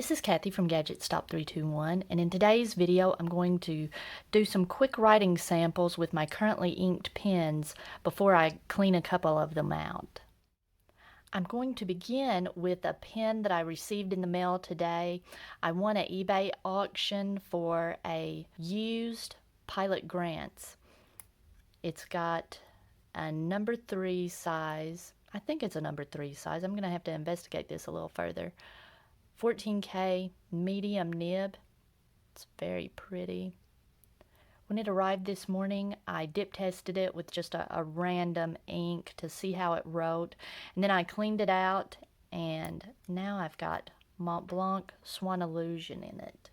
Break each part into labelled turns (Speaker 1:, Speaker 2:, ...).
Speaker 1: This is Kathy from Gadget Stop 321, and in today's video I'm going to do some quick writing samples with my currently inked pens before I clean a couple of them out. I'm going to begin with a pen that I received in the mail today. I won an eBay auction for a used Pilot Grants. It's got a number 3 size. I think it's a number 3 size. I'm going to have to investigate this a little further. 14K medium nib. It's very pretty. When it arrived this morning, I dip tested it with just a random ink to see how it wrote, and then I cleaned it out, and now I've got Mont Blanc Swan Illusion in it.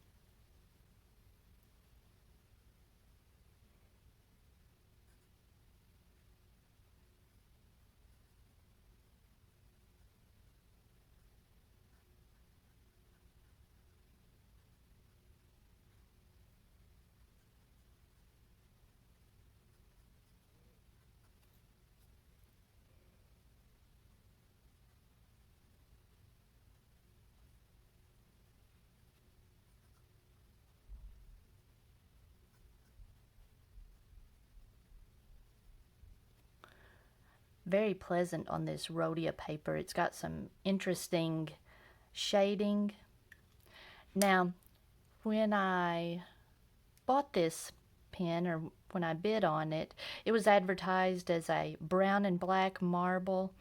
Speaker 1: Very pleasant on this rhodia paper. It's got some interesting shading. Now, when I bought this pen, or when I bid on it, it was advertised as a brown and black marble.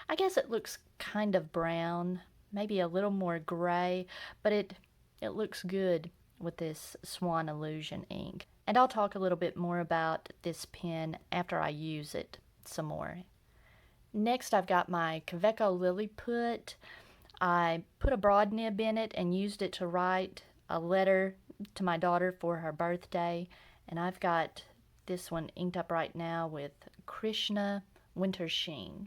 Speaker 1: I guess it looks kind of brown, maybe a little more gray, but it looks good with this Swan Illusion ink. And I'll talk a little bit more about this pen after I use it some more. Next, I've got my Kaweco Liliput. I put a broad nib in it and used it to write a letter to my daughter for her birthday. And I've got this one inked up right now with Krishna Winter Sheen.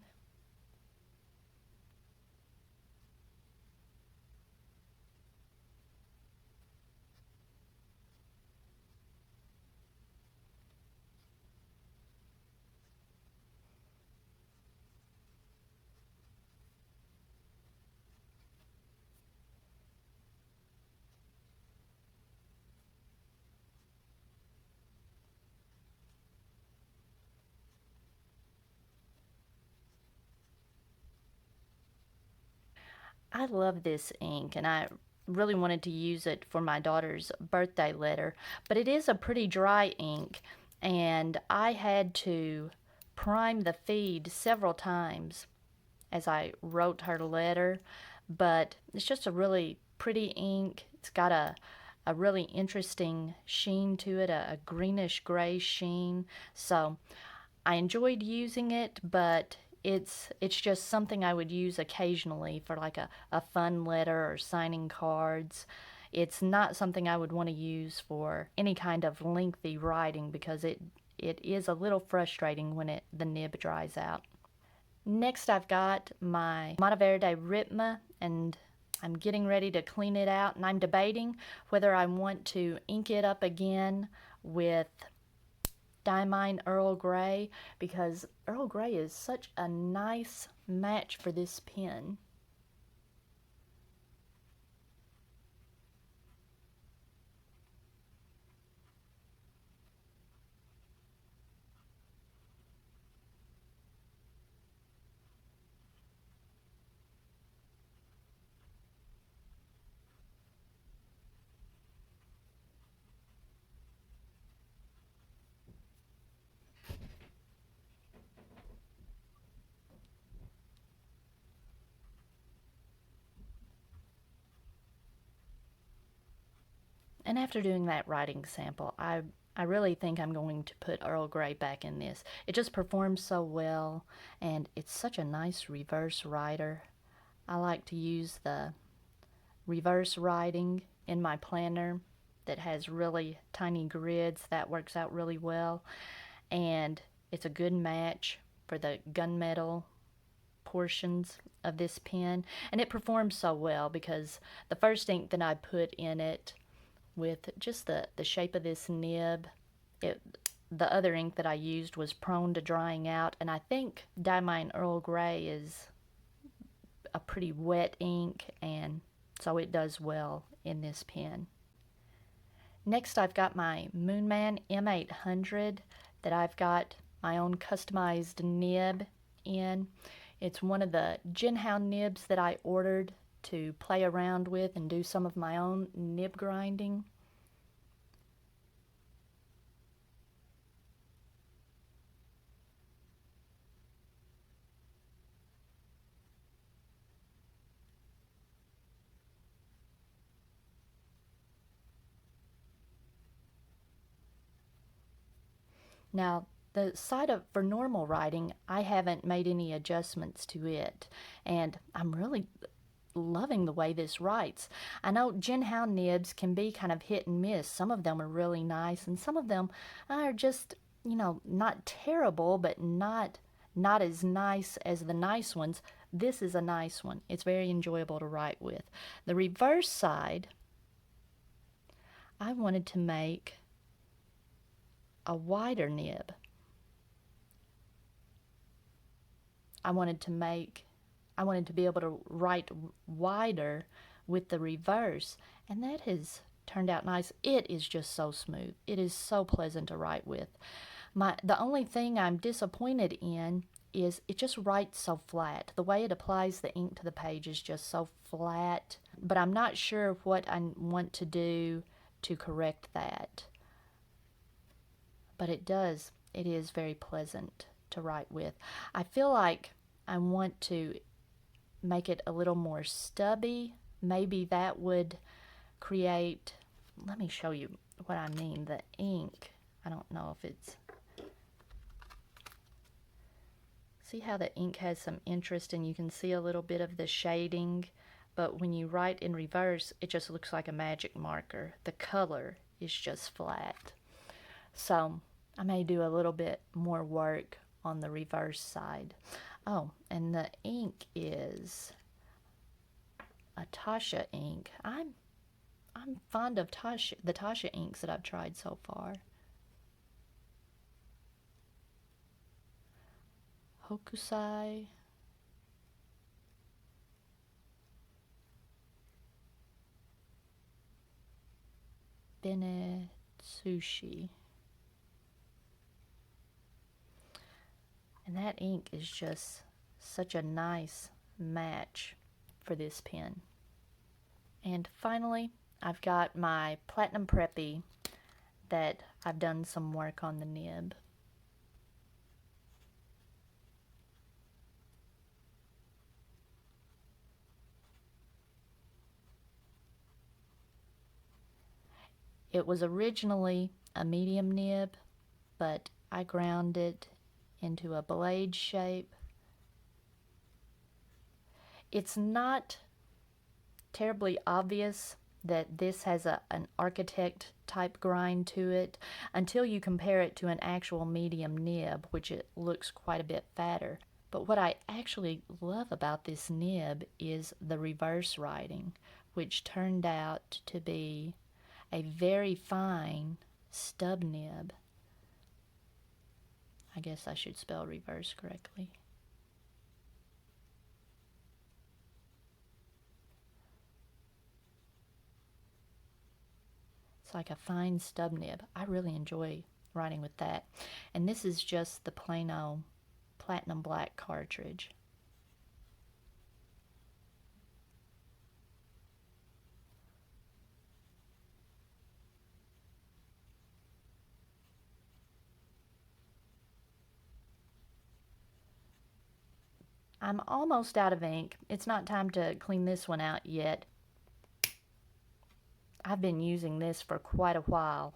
Speaker 1: I love this ink, and I really wanted to use it for my daughter's birthday letter, but it is a pretty dry ink, and I had to prime the feed several times as I wrote her letter, but it's just a really pretty ink. It's got a really interesting sheen to it, a greenish gray sheen, so I enjoyed using it, but it's just something I would use occasionally for like a fun letter or signing cards. It's not something I would want to use for any kind of lengthy writing because it is a little frustrating when the nib dries out. Next, I've got my Monteverde Ritma, and I'm getting ready to clean it out, and I'm debating whether I want to ink it up again with Diamine Earl Grey, because Earl Grey is such a nice match for this pen. And after doing that writing sample, I really think I'm going to put Earl Grey back in this. It just performs so well, and it's such a nice reverse writer. I like to use the reverse writing in my planner that has really tiny grids. That works out really well, and it's a good match for the gunmetal portions of this pen, and it performs so well because the first ink that I put in it with just the shape of this nib, the other ink that I used was prone to drying out, and I think Diamine Earl Grey is a pretty wet ink, and so it does well in this pen. Next, I've got my Moonman M800 that I've got my own customized nib in. It's one of the Jinhound nibs that I ordered to play around with and do some of my own nib grinding. Now, the side of for normal writing, I haven't made any adjustments to it, and I'm really loving the way this writes. I know Jinhound nibs can be kind of hit and miss. Some of them are really nice, and some of them are just, not terrible, but not as nice as the nice ones. This is a nice one. It's very enjoyable to write with. The reverse side, I wanted to make a wider nib. I wanted to be able to write wider with the reverse, and that has turned out nice. It is just so smooth. It is so pleasant to write with. The only thing I'm disappointed in is it just writes so flat. The way it applies the ink to the page is just so flat, but I'm not sure what I want to do to correct that. But it is very pleasant to write with. I feel like I want to make it a little more stubby. Maybe that would create, let me show you what I mean. The ink, I don't know if it's, see how the ink has some interest and you can see a little bit of the shading, but when you write in reverse, it just looks like a magic marker. The color is just flat. So I may do a little bit more work on the reverse side. Oh, and the ink is a Tasha ink. I'm fond of the Tasha inks that I've tried so far. Hokusai. Bene Sushi. And that ink is just such a nice match for this pen. And finally, I've got my Platinum Preppy that I've done some work on the nib. It was originally a medium nib, but I ground it into a blade shape. It's not terribly obvious that this has an architect type grind to it until you compare it to an actual medium nib, which it looks quite a bit fatter. But what I actually love about this nib is the reverse writing, which turned out to be a very fine stub nib. I guess I should spell reverse correctly. It's like a fine stub nib. I really enjoy writing with that. And this is just the plain old platinum black cartridge. I'm almost out of ink. It's not time to clean this one out yet. I've been using this for quite a while,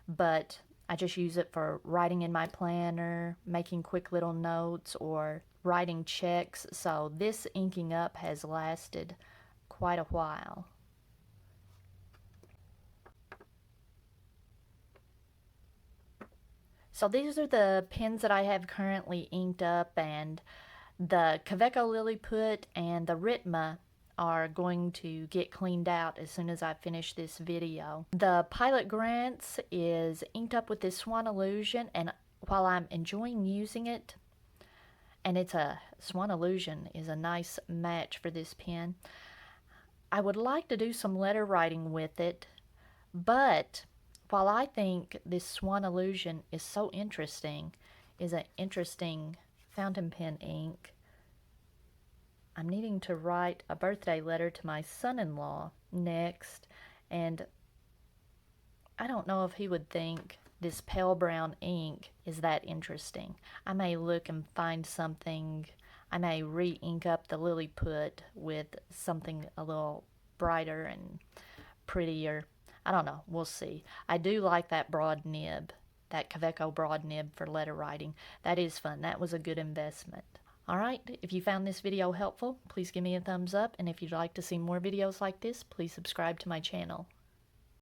Speaker 1: but I just use it for writing in my planner, making quick little notes, or writing checks. So this inking up has lasted quite a while. So these are the pens that I have currently inked up, and the Kaweco Liliput and the Ritma are going to get cleaned out as soon as I finish this video. The Pilot Grants is inked up with this Swan Illusion, and while I'm enjoying using it, and Swan Illusion is a nice match for this pen, I would like to do some letter writing with it, but while I think this Swan Illusion is so interesting, is an interesting fountain pen ink, I'm needing to write a birthday letter to my son-in-law next, and I don't know if he would think this pale brown ink is that interesting. I may look and find something. I may re-ink up the Liliput with something a little brighter and prettier. I don't know. We'll see. I do like that broad nib, that Kaweco broad nib for letter writing. That is fun. That was a good investment. Alright, if you found this video helpful, please give me a thumbs up, and if you'd like to see more videos like this, please subscribe to my channel.